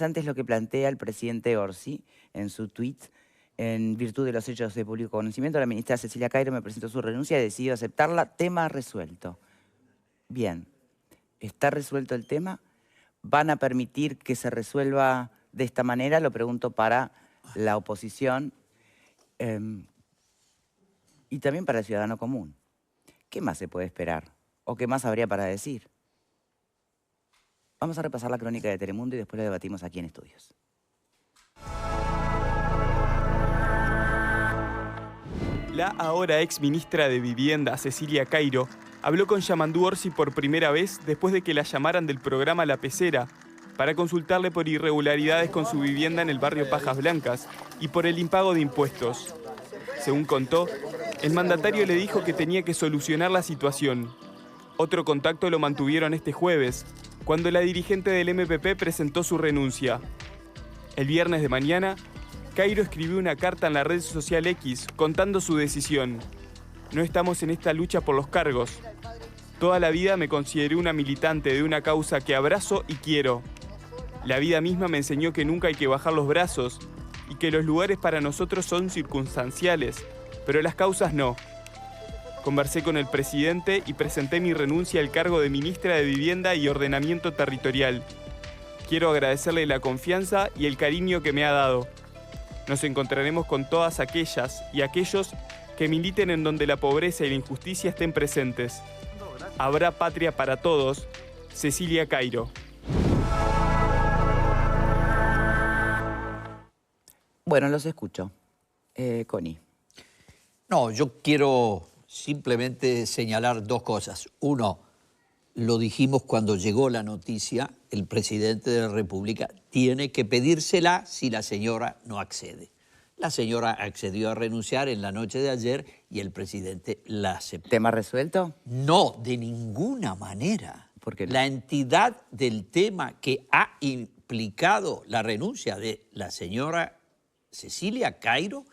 Antes lo que plantea el presidente Orsi en su tuit, en virtud de los hechos de público conocimiento, la ministra Cecilia Cairo me presentó su renuncia y decidió aceptarla. Tema resuelto. Bien, ¿está resuelto el tema? ¿Van a permitir que se resuelva de esta manera? Lo pregunto para la oposición y también para el ciudadano común. ¿Qué más se puede esperar? ¿O qué más habría para decir? Vamos a repasar la crónica de Telemundo y después la debatimos aquí en Estudios. La ahora ex ministra de Vivienda, Cecilia Cairo, habló con Yamandú Orsi por primera vez después de que la llamaran del programa La Pecera para consultarle por irregularidades con su vivienda en el barrio Pajas Blancas y por el impago de impuestos. Según contó, el mandatario le dijo que tenía que solucionar la situación. Otro contacto lo mantuvieron este jueves, cuando la dirigente del MPP presentó su renuncia. El viernes de mañana, Cairo escribió una carta en la red social X contando su decisión. No estamos en esta lucha por los cargos. Toda la vida me consideré una militante de una causa que abrazo y quiero. La vida misma me enseñó que nunca hay que bajar los brazos y que los lugares para nosotros son circunstanciales, pero las causas no. Conversé con el presidente y presenté mi renuncia al cargo de ministra de Vivienda y Ordenamiento Territorial. Quiero agradecerle la confianza y el cariño que me ha dado. Nos encontraremos con todas aquellas y aquellos que militen en donde la pobreza y la injusticia estén presentes. Habrá patria para todos. Cecilia Cairo. Bueno, los escucho. Connie. No, yo quiero simplemente señalar dos cosas. Uno, lo dijimos cuando llegó la noticia, el presidente de la República tiene que pedírsela si la señora no accede. La señora accedió a renunciar en la noche de ayer y el presidente la aceptó. ¿Tema resuelto? No, de ninguna manera. ¿Por qué no? La entidad del tema que ha implicado la renuncia de la señora Cecilia Cairo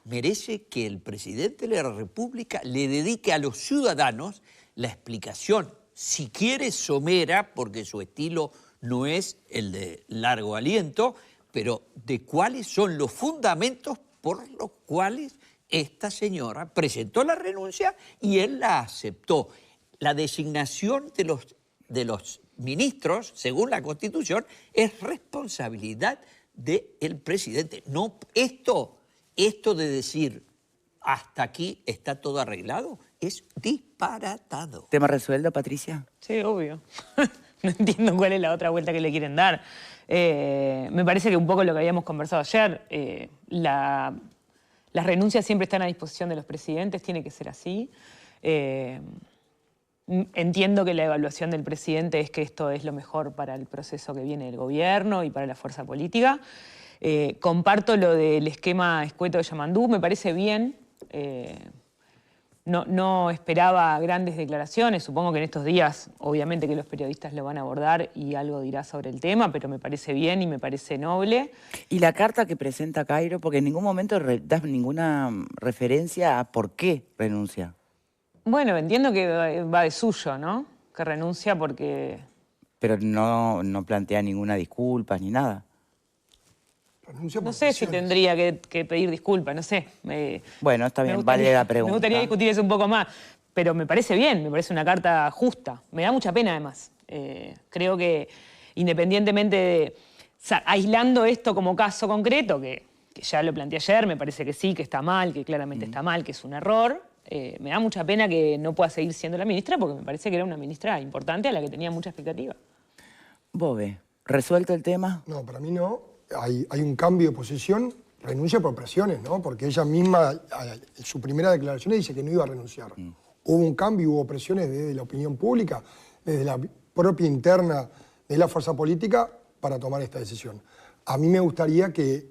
merece que el presidente de la República le dedique a los ciudadanos la explicación, si quiere somera, porque su estilo no es el de largo aliento, pero de cuáles son los fundamentos por los cuales esta señora presentó la renuncia y él la aceptó. La designación de los ministros, según la Constitución, es responsabilidad del presidente. No, esto de decir hasta aquí está todo arreglado es disparatado. ¿Tema resuelto, Patricia? Sí, obvio. No entiendo cuál es la otra vuelta que le quieren dar. Me parece que un poco lo que habíamos conversado ayer, las renuncias siempre están a disposición de los presidentes, tiene que ser así. Entiendo que la evaluación del presidente es que esto es lo mejor para el proceso que viene del gobierno y para la fuerza política. Comparto lo del esquema escueto de Yamandú, me parece bien. No esperaba grandes declaraciones, supongo que en estos días obviamente que los periodistas lo van a abordar y algo dirá sobre el tema, pero me parece bien y me parece noble. ¿Y la carta que presenta Cairo? Porque en ningún momento das ninguna referencia a por qué renuncia. Bueno, entiendo que va de suyo, ¿no? Que renuncia porque... Pero no plantea ninguna disculpa ni nada. No sé si tendría que pedir disculpas, no sé. Bueno, está bien, vale la pregunta. Me gustaría discutir eso un poco más, pero me parece bien, me parece una carta justa. Me da mucha pena, además. Creo que independientemente de... O sea, aislando esto como caso concreto, que ya lo planteé ayer, me parece que sí, que está mal, que claramente está mal, que es un error. Me da mucha pena que no pueda seguir siendo la ministra, porque me parece que era una ministra importante a la que tenía mucha expectativa. Bove, ¿resuelto el tema? No, para mí no. Hay un cambio de posición, renuncia por presiones, ¿no? Porque ella misma, en su primera declaración, dice que no iba a renunciar. Hubo un cambio, hubo presiones desde la opinión pública, desde la propia interna de la fuerza política para tomar esta decisión. A mí me gustaría que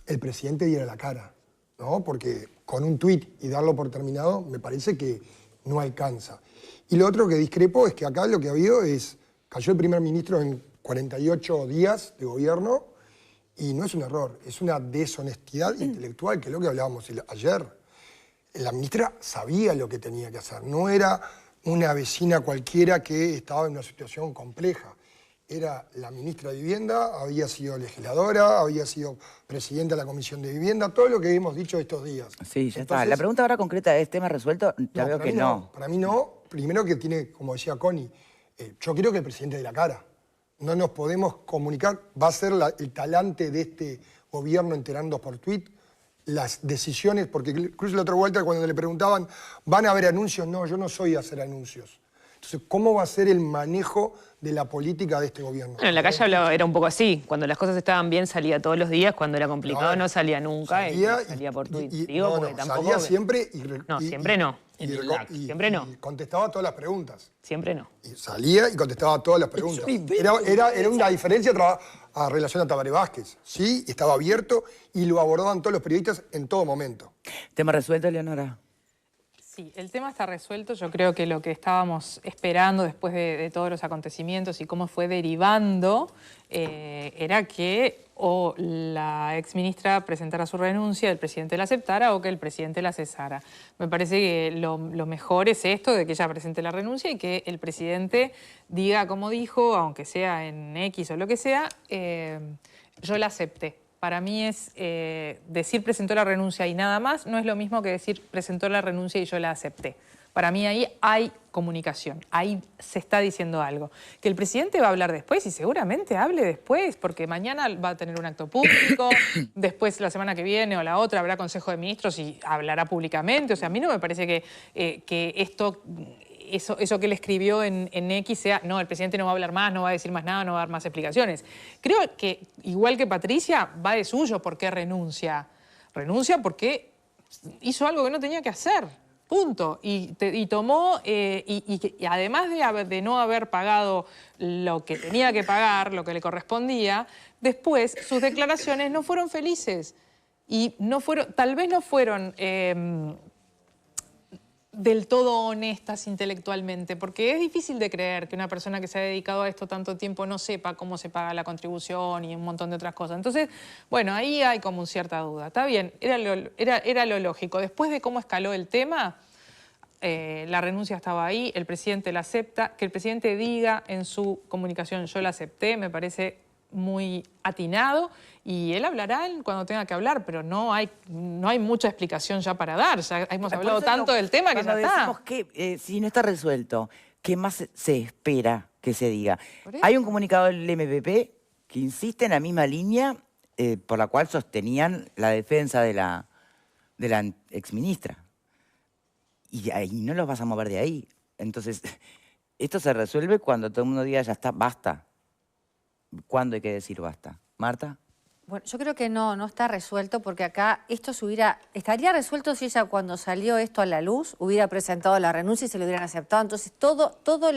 el presidente diera la cara, ¿no? Porque con un tuit y darlo por terminado me parece que no alcanza. Y lo otro que discrepo es que acá lo que ha habido es, cayó el primer ministro en 48 días de gobierno. Y no es un error, es una deshonestidad intelectual, que es lo que hablábamos ayer. La ministra sabía lo que tenía que hacer, no era una vecina cualquiera que estaba en una situación compleja. era la ministra de Vivienda, había sido legisladora, había sido presidenta de la Comisión de Vivienda, todo lo que hemos dicho estos días. Sí, ya está. La pregunta ahora concreta es tema resuelto. Ya veo que no. Para mí no. Primero que tiene, como decía Connie, yo quiero que el presidente dé la cara. No nos podemos comunicar. Va a ser el talante de este gobierno enterándonos por tweet las decisiones, porque incluso la otra vuelta cuando le preguntaban, ¿van a haber anuncios? No, yo no soy a hacer anuncios. Entonces, ¿cómo va a ser el manejo de la política de este gobierno? Bueno, en la calle era un poco así. Cuando las cosas estaban bien salía todos los días, cuando era complicado no salía nunca salía por Twitter. Digo, porque tampoco... Salía siempre No, siempre no. Siempre no. Y contestaba todas las preguntas. Siempre no. Y salía y contestaba todas las preguntas. Era una diferencia a relación a Tabaré Vázquez. Sí, estaba abierto y lo abordaban todos los periodistas en todo momento. ¿Tema resuelto, Leonora? Sí, el tema está resuelto. Yo creo que lo que estábamos esperando después de todos los acontecimientos y cómo fue derivando era que o la exministra presentara su renuncia, el presidente la aceptara o que el presidente la cesara. Me parece que lo mejor es esto, de que ella presente la renuncia y que el presidente diga como dijo, aunque sea en X o lo que sea, yo la acepté. Para mí es decir presentó la renuncia y nada más, no es lo mismo que decir presentó la renuncia y yo la acepté. Para mí ahí hay comunicación, ahí se está diciendo algo. Que el presidente va a hablar después y seguramente hable después, porque mañana va a tener un acto público, después la semana que viene o la otra habrá Consejo de Ministros y hablará públicamente. O sea, a mí no me parece que esto... Eso que él escribió en X sea, no, el presidente no va a hablar más, no va a decir más nada, no va a dar más explicaciones. Creo que, igual que Patricia, va de suyo por qué renuncia. Renuncia porque hizo algo que no tenía que hacer, punto. Y tomó, y además de no haber pagado lo que tenía que pagar, lo que le correspondía, después sus declaraciones no fueron felices. Y tal vez no fueron... del todo honestas intelectualmente, porque es difícil de creer que una persona que se ha dedicado a esto tanto tiempo no sepa cómo se paga la contribución y un montón de otras cosas. Entonces, bueno, ahí hay como cierta duda. Está bien, era lo lógico. Después de cómo escaló el tema, la renuncia estaba ahí, el presidente la acepta, que el presidente diga en su comunicación yo la acepté, me parece muy atinado, y él hablará cuando tenga que hablar, pero no hay mucha explicación ya para dar. Ya hemos hablado tanto del tema que ya está. Decimos que si no está resuelto, ¿qué más se espera que se diga? Hay un comunicado del MPP que insiste en la misma línea por la cual sostenían la defensa de la exministra. Y ahí no los vas a mover de ahí. Entonces, esto se resuelve cuando todo el mundo diga ya está, basta. ¿Cuándo hay que decir basta? ¿Marta? Bueno, yo creo que no está resuelto, porque acá esto estaría resuelto si ella, cuando salió esto a la luz, hubiera presentado la renuncia y se lo hubieran aceptado. Entonces todo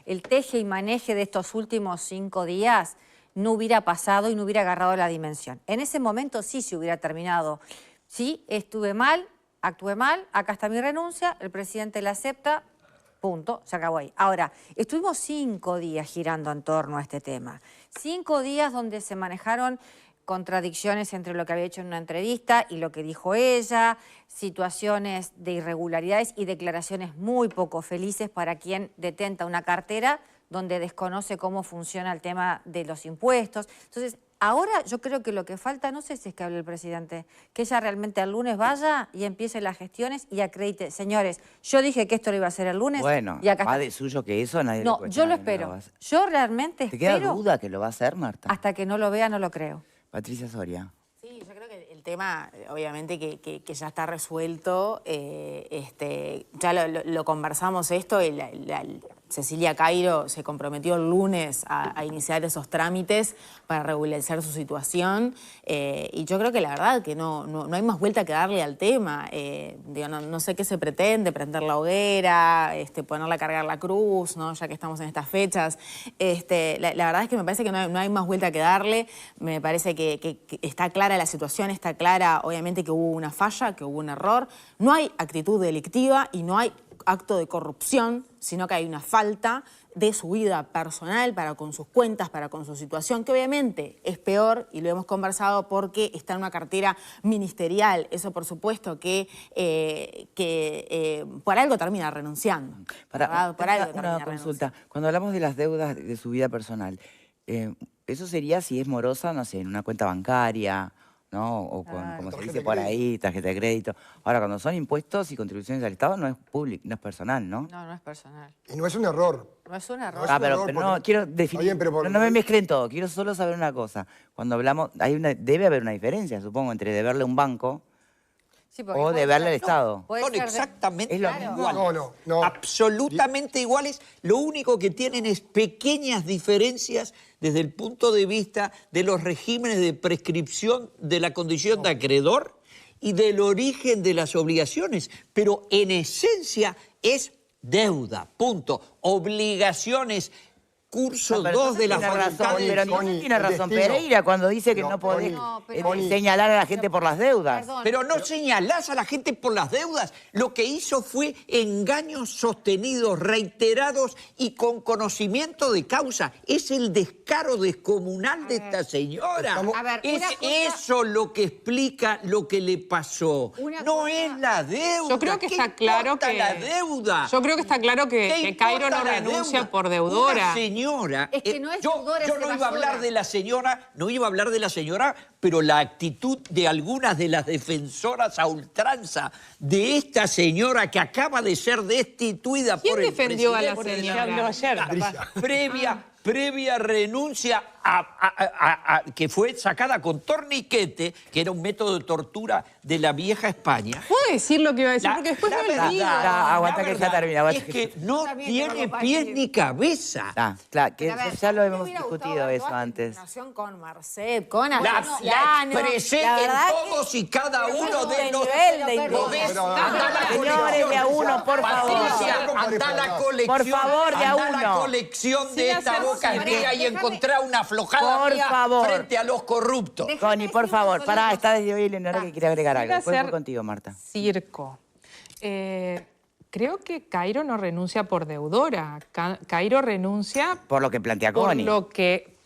el teje y maneje de estos últimos 5 días no hubiera pasado y no hubiera agarrado la dimensión. En ese momento sí se hubiera terminado. Sí, estuve mal, actué mal, acá está mi renuncia, el presidente la acepta, punto, se acabó ahí. Ahora, estuvimos 5 días girando en torno a este tema. 5 días donde se manejaron contradicciones entre lo que había hecho en una entrevista y lo que dijo ella, situaciones de irregularidades y declaraciones muy poco felices para quien detenta una cartera donde desconoce cómo funciona el tema de los impuestos. Entonces, ahora yo creo que lo que falta, no sé si es que hable el presidente, que ella realmente el lunes vaya y empiece las gestiones y acredite. Señores, yo dije que esto lo iba a hacer el lunes. Bueno, y acá va de suyo que eso nadie no, le yo lo espero. Yo realmente ¿Te espero. queda duda que lo va a hacer, Marta? Hasta que no lo vea, no lo creo. Patricia Soria. Sí, yo creo que el tema, obviamente, que ya está resuelto. Ya lo conversamos esto, y Cecilia Cairo se comprometió el lunes a iniciar esos trámites para regularizar su situación. Y yo creo que la verdad que no hay más vuelta que darle al tema. No sé qué se pretende, prender la hoguera, ponerla a cargar la cruz, ¿no? Ya que estamos en estas fechas. La verdad es que me parece que no hay más vuelta que darle. Me parece que está clara la situación, está clara obviamente que hubo una falla, que hubo un error. No hay actitud delictiva y no hay acto de corrupción, sino que hay una falta de su vida personal para con sus cuentas, para con su situación, que obviamente es peor, y lo hemos conversado, porque está en una cartera ministerial. Eso, por supuesto, que por algo termina renunciando. Una consulta. Cuando hablamos de las deudas de su vida personal, Eso sería si es morosa, no sé, en una cuenta bancaria, ¿no? O con, como se Tarjeta dice de por crédito. ahí, tarjeta de crédito. Ahora, cuando son impuestos y contribuciones al Estado, no es público, no es personal, ¿no? No, no es personal. Y no es un error. No es un No error. es Ah, un pero, error pero porque- no, quiero Está definir. bien, pero por- no me mezclen todo, quiero solo saber una cosa. Cuando hablamos, debe haber una diferencia, supongo, entre deberle a un banco Sí, porque o puede deberle ser- al Estado. puede Son ser de- exactamente Es lo Claro. iguales. No. Absolutamente iguales. Lo único que tienen es pequeñas diferencias desde el punto de vista de los regímenes de prescripción de la condición de acreedor y del origen de las obligaciones. Pero en esencia es deuda, punto. Obligaciones. Curso Pero 2 de la tiene facultad razón, de pero Tony, no tiene el razón destino. Pereira cuando dice que No, no podés Tony, pero- señalar a la gente por las deudas. Perdón. Pero no señalás a la gente por las deudas. Lo que hizo fue engaños sostenidos, reiterados y con conocimiento de causa. Es el descaro descomunal de esta señora. Estamos- A ver, Es una cosa- eso lo que explica lo que le pasó. Una No cosa- es la deuda. Yo creo que ¿Qué está claro importa que la deuda. Yo creo que está claro ¿Qué que Cairo no importa la renuncia deuda? por deudora. Una señora. Es que no es yo deudora, yo es no iba a hablar evasora. de la señora, no iba a hablar de la señora, pero la actitud de algunas de las defensoras a ultranza de esta señora que acaba de ser destituida ¿Quién por el defendió a la presidente de señora? Habló ayer, República, previa renuncia que fue sacada con torniquete, que era un método de tortura de la vieja España. ¿Puedo decir lo que iba a decir? Porque después me verdad, olvido. aguanta la que ya verdad termina, aguanta es que que no También tiene tengo que pies decir. ni cabeza. Claro, que Pero a ver, ya lo me hemos hubiera discutido gustado eso toda la antes. coordinación con Marcet, con La Alciano. expresé La en verdad todos y cada pero uno es de un los... nivel de ¿Lo ves? Pero, Anda la señores, colección. de a uno, por favor. Patricia, No anda la compares, colección. por favor, de a anda la uno. colección de Sin esta hacer boca cifras. griega y Déjame- encontrar una aflojada Por mía favor. frente a los corruptos. Déjame Connie, por decir una favor, sola pará, cosa. está desde hoy Leonora que quiere agregar algo. Sin Después voy hacer contigo, Marta. Circo. Creo que Cairo no renuncia por deudora. Cairo renuncia Por lo que plantea por Connie.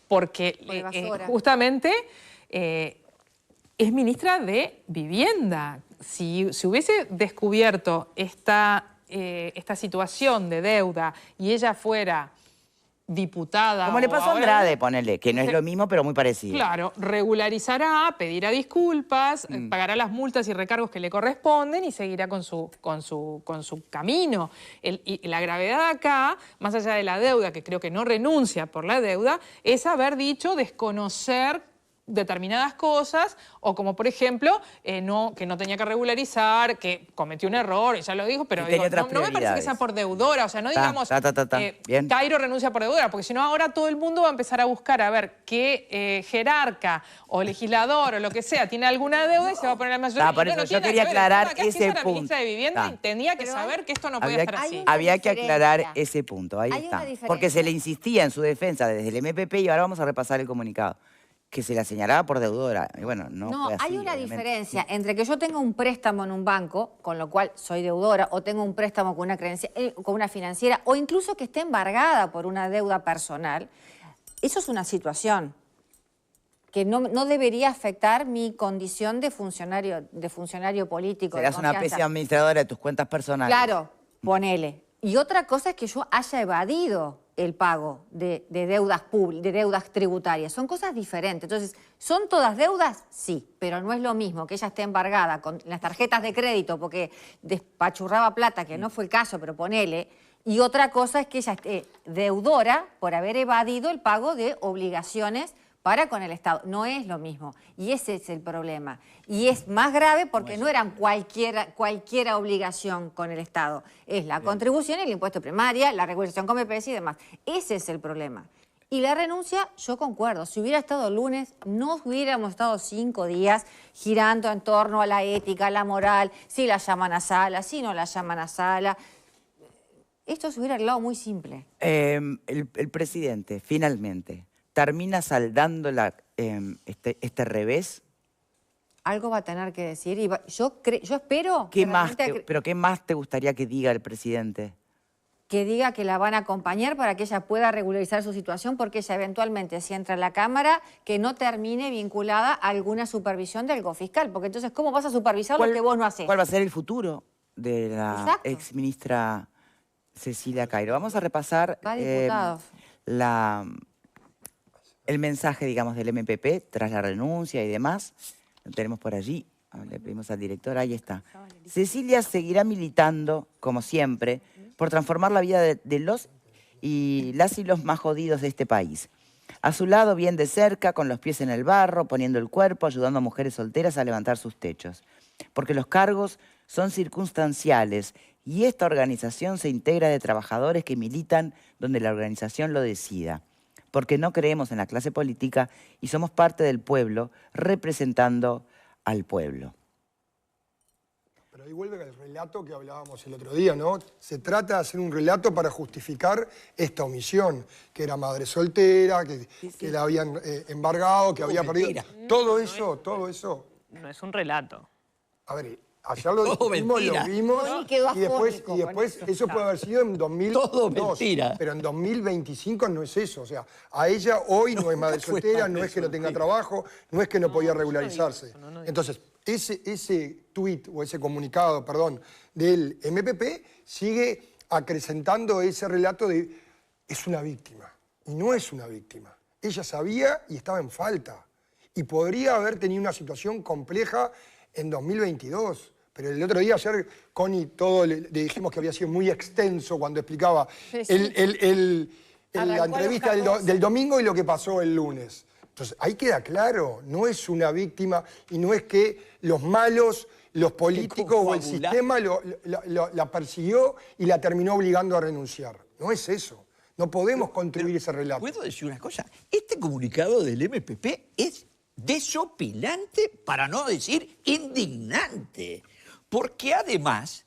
porque Por evasora. justamente es ministra de Vivienda. Si hubiese descubierto esta situación de deuda y ella fuera diputada... Como le o pasó a ahora- Andrade, ponele, que no es lo mismo, pero muy parecido. Claro, regularizará, pedirá disculpas, pagará las multas y recargos que le corresponden y seguirá con su camino. Y la gravedad acá, más allá de la deuda, que creo que no renuncia por la deuda, es haber dicho desconocer determinadas cosas, o como por ejemplo, que no tenía que regularizar, que cometió un error, ya lo dijo, pero Y tenía digo, otras no me parece que prioridades. sea por deudora, o sea, no Ta, digamos ta. Bien. Cairo renuncia por deudora, porque si no ahora todo el mundo va a empezar a buscar a ver qué jerarca o legislador o lo que sea tiene alguna deuda y se va a poner la mayoría. Ta, por Y eso yo tiene quería que ver, el aclarar tema acá es que ese ella era ministra de punto. Vivienda Ta. y tenía que Pero saber hay- que esto no podía ser así. una Había que aclarar diferencia. ese punto, ahí Hay está. una diferencia. Porque se le insistía en su defensa desde el MPP y ahora vamos a repasar el comunicado, que se la señalaba por deudora. Y bueno, no No, fue así, hay una obviamente. diferencia entre que yo tenga un préstamo en un banco, con lo cual soy deudora, o tengo un préstamo con una financiera, o incluso que esté embargada por una deuda personal. Eso es una situación que no debería afectar mi condición de funcionario político. de Serás una confianza. pésima administradora de tus cuentas personales. Claro, ponele. Y otra cosa es que yo haya evadido el pago de deudas públicas, de deudas tributarias. Son cosas diferentes. Entonces, ¿son todas deudas? Sí, pero no es lo mismo que ella esté embargada con las tarjetas de crédito porque despachurraba plata, que no fue el caso, pero ponele. Y otra cosa es que ella esté deudora por haber evadido el pago de obligaciones para con el Estado. No es lo mismo. Y ese es el problema. Y es más grave porque no eran cualquier obligación con el Estado. Es la contribución, el impuesto primaria, la regulación con BPS y demás. Ese es el problema. Y la renuncia, yo concuerdo. Si hubiera estado el lunes, no hubiéramos estado 5 días girando en torno a la ética, a la moral, si la llaman a sala, si no la llaman a sala. Esto se hubiera arreglado muy simple. El presidente, finalmente, termina saldando este revés. Algo va a tener que decir. Y yo espero ¿Qué que más realmente pero qué más te gustaría que diga el presidente? que diga que la van a acompañar para que ella pueda regularizar su situación, porque ella eventualmente, si entra en la Cámara, que no termine vinculada a alguna supervisión del fiscal. Porque entonces, ¿cómo vas a supervisar lo que vos no haces? ¿Cuál va a ser el futuro de la Exacto. exministra Cecilia Cairo? Vamos a repasar Va a diputados. el mensaje, digamos, del MPP tras la renuncia y demás. Lo tenemos por allí. Le pedimos al director, ahí está. Cecilia seguirá militando, como siempre, por transformar la vida de los y los más jodidos de este país. A su lado, bien de cerca, con los pies en el barro, poniendo el cuerpo, ayudando a mujeres solteras a levantar sus techos. Porque los cargos son circunstanciales y esta organización se integra de trabajadores que militan donde la organización lo decida. Porque no creemos en la clase política y somos parte del pueblo, representando al pueblo. Pero ahí vuelve el relato que hablábamos el otro día, ¿no? Se trata de hacer un relato para justificar esta omisión, que era madre soltera, que la habían embargado, que había perdido. Todo eso. No es un relato. A ver, ayer lo dijimos, lo vimos, Tony quedó y después afónico eso puede haber sido en 2002. Todo mentira. Pero en 2025 no es eso. O sea, a ella hoy no es madre soltera, no es que no tenga trabajo, no es que no podía regularizarse. Entonces, ese tuit o ese comunicado, perdón, del MPP sigue acrecentando ese relato de es una víctima. Y no es una víctima. Ella sabía y estaba en falta. Y podría haber tenido una situación compleja en 2022. Pero el otro día, ayer, Connie, todo le dijimos que había sido muy extenso cuando explicaba la entrevista del domingo y lo que pasó el lunes. Entonces, ahí queda claro, no es una víctima y no es que los malos, los políticos o el sistema la persiguió y la terminó obligando a renunciar. No es eso. No podemos construir ese relato. ¿Puedo decir una cosa? Este comunicado del MPP es desopilante, para no decir indignante, porque además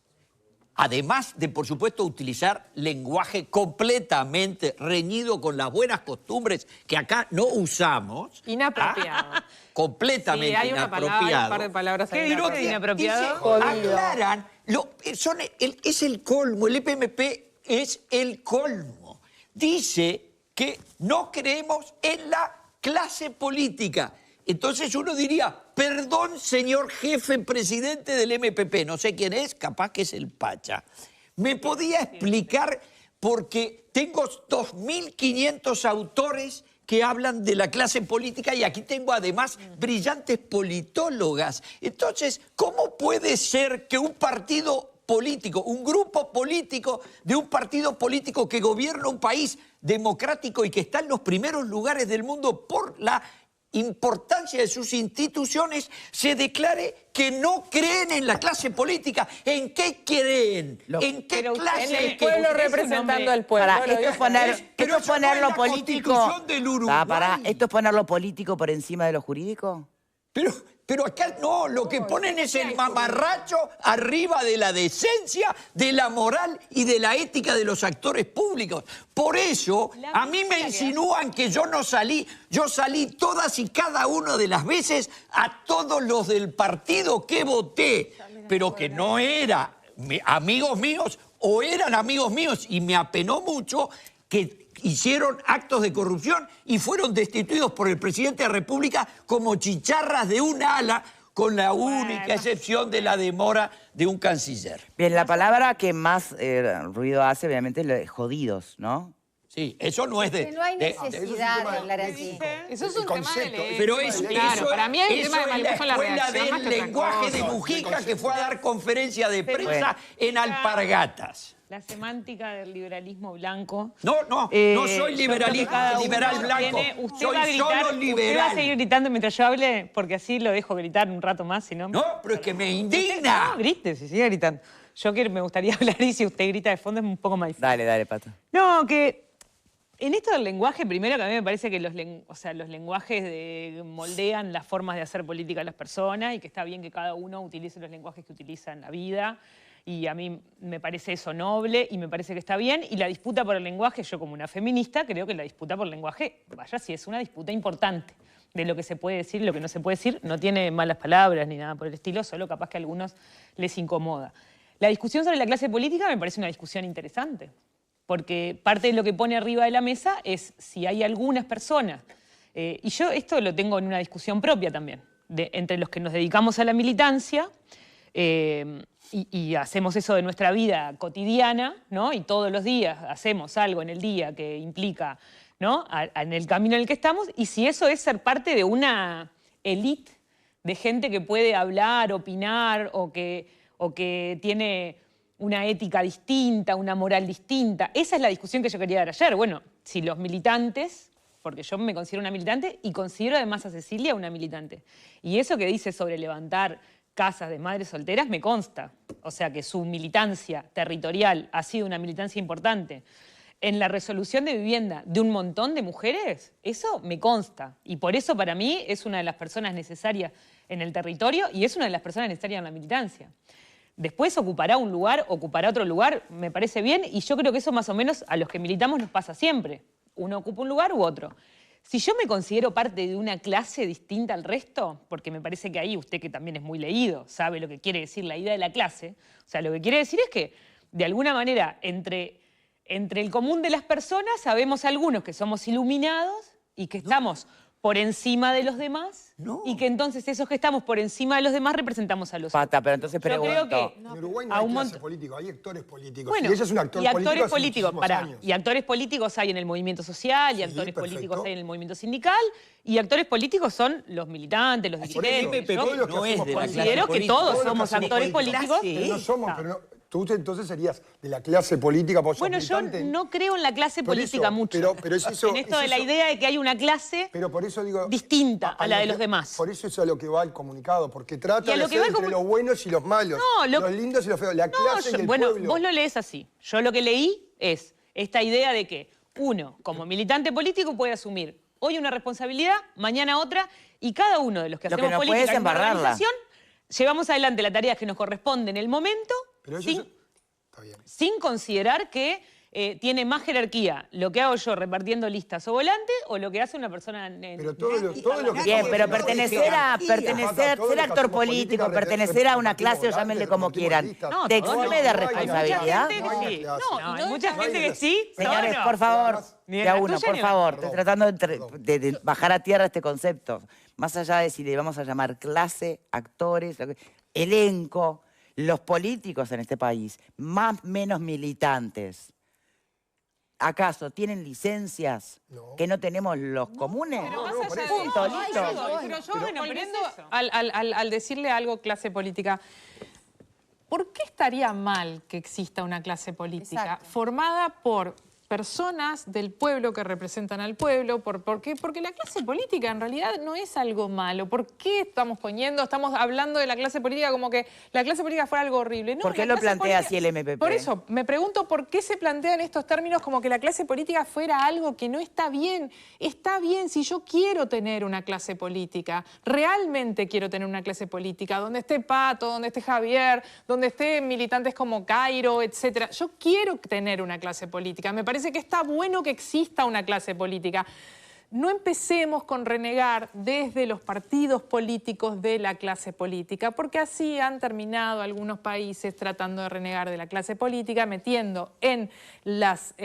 de, por supuesto, utilizar lenguaje completamente reñido con las buenas costumbres que acá no usamos. Inapropiado. Completamente sí, hay una inapropiado. palabra, un par de palabras ahí. ¿Qué es inapropiado? Aclaran, es el colmo, el MPP es el colmo. Dice que no creemos en la clase política. Entonces uno diría, perdón, señor jefe presidente del MPP, no sé quién es, capaz que es el Pacha. ¿Me podía explicar? Porque tengo 2.500 autores que hablan de la clase política y aquí tengo además brillantes politólogas. Entonces, ¿cómo puede ser que un partido político, un grupo político de un partido político que gobierna un país democrático y que está en los primeros lugares del mundo por la importancia de sus instituciones, se declare que no creen en la clase política? ¿En qué creen? ¿En qué clase? En el pueblo representando al pueblo. Esto es poner lo político. ¿Esto es poner lo político por encima de lo jurídico? Pero acá no, lo que ponen es el mamarracho arriba de la decencia, de la moral y de la ética de los actores públicos. Por eso, a mí me insinúan que yo no salí. Yo salí todas y cada una de las veces a todos los del partido que voté, pero que no eran amigos míos o eran amigos míos, y me apenó mucho que hicieron actos de corrupción y fueron destituidos por el presidente de la República como chicharras de un ala, con la única excepción de la demora de un canciller. Bien, la palabra que más ruido hace, obviamente, es lo de jodidos, ¿no? Sí, eso no es de... Que no hay necesidad de hablar así. Eso es un tema de ley. Pero claro, para mí el tema de manejo en la escuela redacción del lenguaje de Mujica, que fue a dar conferencia de prensa en Alpargatas. La semántica del liberalismo blanco. No soy liberal blanco. Soy solo liberal. ¿Usted va a seguir gritando mientras yo hable? Porque así lo dejo gritar un rato más, si no... No, pero es que me indigna. No, grite, si sigue gritando. Yo me gustaría hablar y si usted grita de fondo es un poco más difícil. Dale, Pato. No, que en esto del lenguaje, primero que a mí me parece que los lenguajes moldean las formas de hacer política de las personas y que está bien que cada uno utilice los lenguajes que utiliza en la vida. Y a mí me parece eso noble y me parece que está bien. Y la disputa por el lenguaje, yo como una feminista, creo que la disputa por el lenguaje, vaya, sí es una disputa importante de lo que se puede decir y lo que no se puede decir. No tiene malas palabras ni nada por el estilo, solo capaz que a algunos les incomoda. La discusión sobre la clase política me parece una discusión interesante, porque parte de lo que pone arriba de la mesa es si hay algunas personas, y yo esto lo tengo en una discusión propia también, entre los que nos dedicamos a la militancia, y hacemos eso de nuestra vida cotidiana, ¿no? Y todos los días hacemos algo en el día que implica ¿no? En el camino en el que estamos, y si eso es ser parte de una élite de gente que puede hablar, opinar, o que tiene una ética distinta, una moral distinta. Esa es la discusión que yo quería dar ayer. Bueno, si los militantes, porque yo me considero una militante y considero además a Cecilia una militante, y eso que dice sobre levantar casas de madres solteras me consta. O sea que su militancia territorial ha sido una militancia importante en la resolución de vivienda de un montón de mujeres, eso me consta. Y por eso para mí es una de las personas necesarias en el territorio y es una de las personas necesarias en la militancia. Después ocupará un lugar, ocupará otro lugar, me parece bien, y yo creo que eso más o menos a los que militamos nos pasa siempre. Uno ocupa un lugar u otro. Si yo me considero parte de una clase distinta al resto, porque me parece que ahí usted, que también es muy leído, sabe lo que quiere decir la idea de la clase, o sea, lo que quiere decir es que, de alguna manera, entre el común de las personas, sabemos algunos que somos iluminados y que estamos por encima de los demás, y que entonces esos que estamos por encima de los demás representamos a los otros. Pata, pero entonces pregunto. Yo creo que En Uruguay no hay clase político, hay actores políticos. Bueno, y ella es un actor y actores políticos, años. y actores políticos hay en el movimiento social, y actores políticos hay en el movimiento sindical, y actores políticos son los militantes, los dirigentes. El MPP no es de la clase Considero que política. todos somos actores políticos. Pero no somos, pero no, tú entonces serías de la clase política. Vos sos Bueno, yo militante. no creo en la clase Por política eso, mucho. pero es eso, en esto es de la eso. idea de que hay una clase Pero por eso digo, distinta a la de lo los que- demás. Por eso es a lo que va el comunicado, porque Y trata a de lo que hacer va el entre los buenos y los malos, No, los lindos y los feos, la clase y el bueno, pueblo. vos lo lees así. Yo lo que leí es esta idea de que uno, como militante político, puede asumir hoy una responsabilidad, mañana otra, y cada uno de los que Lo que hacemos no puede política es en una embarrarla. organización, llevamos adelante la tarea que nos corresponde en el momento, Pero eso sin, está bien. sin considerar que tiene más jerarquía lo que hago yo repartiendo listas o volantes o lo que hace una persona en... Pero todo lo que Bien, pero estamos pertenecer a jerarquía. Todos ser los que actor hacemos político, política, pertenecer a una clase o repartimos llámenle volantes, como repartimos quieran, listas. ¿te No, exime no, de hay mucha responsabilidad? gente No hay que sí. clase. No, hay No mucha hay gente que clase. sí. Señores, no. por favor, Ni en de a la uno, tuya por ni en la favor, Perdón. estoy tratando de bajar a tierra este concepto. Más allá de si le vamos a llamar clase, actores, elenco, los políticos en este país, más menos militantes, ¿acaso tienen licencias No. que no tenemos los comunes? Pero más por allá eso. de Punto, eso, listo. pero yo Bueno, volviendo pero es eso. al decirle algo clase política, ¿por qué estaría mal que exista una clase política Exacto. formada por personas del pueblo que representan al pueblo? ¿Por qué? Porque la clase política en realidad no es algo malo. ¿Por qué estamos hablando de la clase política como que la clase política fuera algo horrible? No, ¿Por qué la lo clase plantea política- así el MPP? Por eso, me pregunto por qué se plantean estos términos como que la clase política fuera algo que no está bien. Está bien si yo quiero tener una clase política, realmente quiero tener una clase política, donde esté Pato, donde esté Javier, donde estén militantes como Cairo, etcétera. Yo quiero tener una clase política. Me parece que está bueno que exista una clase política. No empecemos con renegar desde los partidos políticos de la clase política, porque así han terminado algunos países tratando de renegar de la clase política, metiendo en las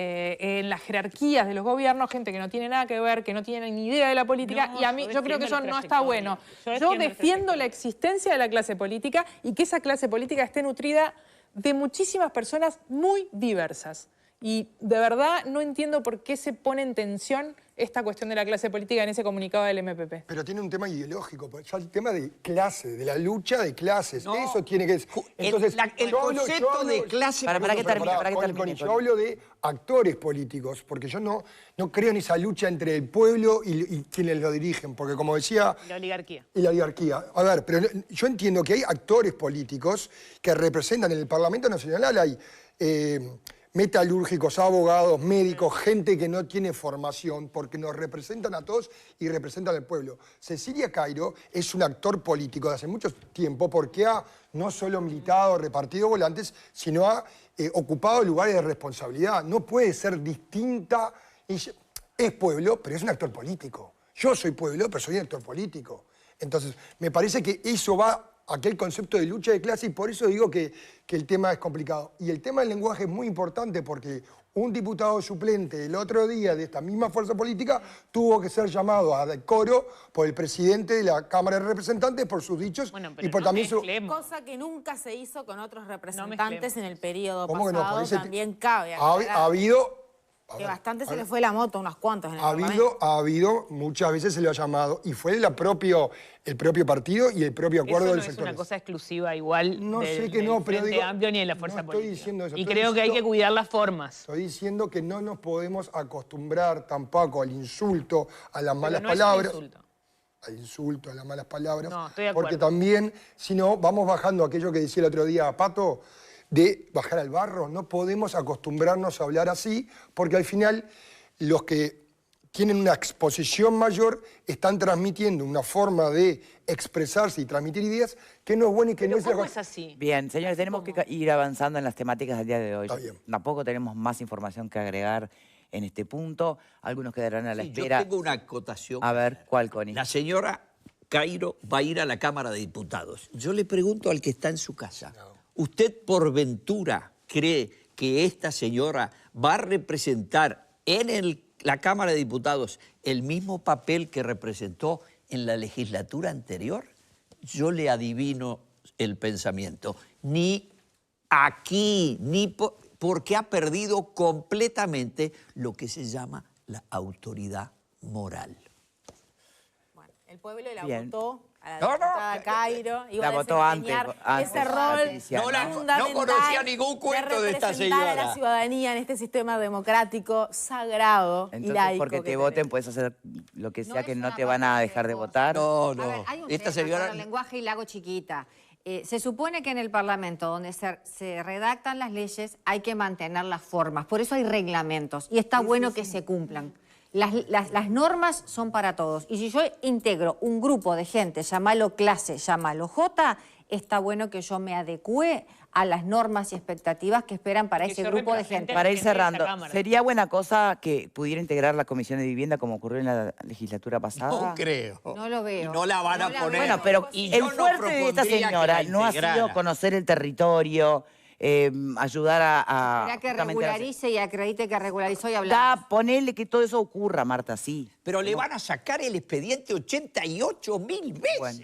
jerarquías de los gobiernos gente que no tiene nada que ver, que no tiene ni idea de la política, No, y a mí yo creo que eso no está bueno. Yo defiendo la existencia de la clase política y que esa clase política esté nutrida de muchísimas personas muy diversas. Y de verdad no entiendo por qué se pone en tensión esta cuestión de la clase política en ese comunicado del MPP. Pero tiene un tema ideológico, pues ya el tema de clase, de la lucha de clases, No. eso tiene que... El yo concepto de clase Para que termine, para que termine, Yo Connie. hablo de actores políticos, porque yo no creo en esa lucha entre el pueblo y quienes lo dirigen, porque como decía... La oligarquía. Y la oligarquía. A ver, pero yo entiendo que hay actores políticos que representan en el Parlamento Nacional, hay metalúrgicos, abogados, médicos, gente que no tiene formación, porque nos representan a todos y representan al pueblo. Cecilia Cairo es un actor político de hace mucho tiempo porque ha no solo militado, repartido volantes, sino ha ocupado lugares de responsabilidad. No puede ser distinta. Es pueblo, pero es un actor político. Yo soy pueblo, pero soy un actor político. Entonces, me parece que eso va a aquel concepto de lucha de clase y por eso digo que el tema es complicado. Y el tema del lenguaje es muy importante porque un diputado suplente el otro día de esta misma fuerza política tuvo que ser llamado a decoro por el presidente de la Cámara de Representantes por sus dichos Bueno, pero y por no también su... mezclemos. Cosa que nunca se hizo con otros representantes mezclemos. en el periodo ¿Cómo que no? pasado, Por ese- también cabe Ha aclarar. habido Que bastante se le fue la moto, unas cuantas en el Ha habido, muchas veces se lo ha llamado, y fue el propio partido y el propio acuerdo Eso no del es sector. una cosa exclusiva igual No del, sé que del no, pero Frente digo, Amplio ni de la fuerza no estoy política. diciendo eso, Y estoy creo que hay que diciendo- cuidar las formas. Estoy diciendo que no nos podemos acostumbrar tampoco al insulto, a las malas no es un palabras. insulto. Al insulto, a las malas palabras. No, estoy de porque acuerdo. también, si no, vamos bajando aquello que decía el otro día Pato, de bajar al barro. No podemos acostumbrarnos a hablar así, porque al final los que tienen una exposición mayor están transmitiendo una forma de expresarse y transmitir ideas que no es buena y que Pero no es... ¿cómo es así? Bien, señores, tenemos que ir avanzando en las temáticas del día de hoy. Está bien. Tampoco tenemos más información que agregar en este punto. Algunos quedarán a la Sí, espera. yo tengo una acotación. A ver, ¿cuál, Connie? La señora Cairo va a ir a la Cámara de Diputados. Yo le pregunto al que está en su casa, ¿usted por ventura cree que esta señora va a representar en la Cámara de Diputados el mismo papel que representó en la legislatura anterior? Yo le adivino el pensamiento. Ni aquí, ni porque ha perdido completamente lo que se llama la autoridad moral. Bueno, el pueblo la Bien. votó a la No, no, diputada Cairo. Iba la a votó antes, desempeñar ese rol Patricia. No conocía ningún cuento de esta representar a la señora. ciudadanía en este sistema democrático sagrado y Entonces, laico porque que te voten, tenemos. puedes hacer lo que sea es que no una te van a cuestión de dejar de cosas. votar. No, A ver, no. hay un Esta tema señora... con el lenguaje y la hago chiquita. Se supone que en el Parlamento, donde se redactan las leyes, hay que mantener las formas. Por eso hay reglamentos y está bueno que se cumplan. Las normas son para todos. Y si yo integro un grupo de gente, llámalo clase, llámalo J, está bueno que yo me adecúe a las normas y expectativas que esperan para Que ese yo grupo de represente gente. Para ir gente de esa cerrando, Cámara. ¿sería buena cosa que pudiera integrar la Comisión de Vivienda como ocurrió en la legislatura pasada? No creo. No lo veo. Y no la van a No la poner. veo. Bueno, pero Y el yo no fuerte de esta propondría que señora la no ha sido integrara. conocer el territorio, ayudar a Será que justamente a la- regularice y acredite que regularizó y hablamos. Ponele que todo eso ocurra, Marta, sí. Pero le van a sacar el expediente 88.000 veces. Bueno.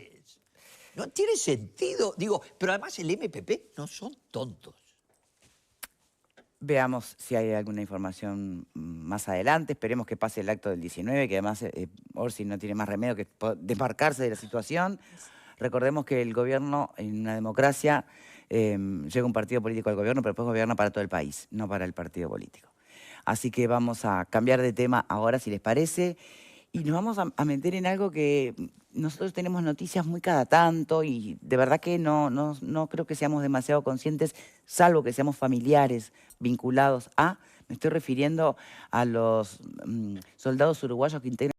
No tiene sentido. Digo, pero además el MPP no son tontos. Veamos si hay alguna información más adelante. Esperemos que pase el acto del 19, que además Orsi no tiene más remedio que desmarcarse de la situación. Recordemos que el gobierno, en una democracia, llega un partido político al gobierno, pero después gobierna para todo el país, no para el partido político. Así que vamos a cambiar de tema ahora, si les parece, y nos vamos a meter en algo que nosotros tenemos noticias muy cada tanto y de verdad que no creo que seamos demasiado conscientes, salvo que seamos familiares vinculados a, me estoy refiriendo a los soldados uruguayos que integran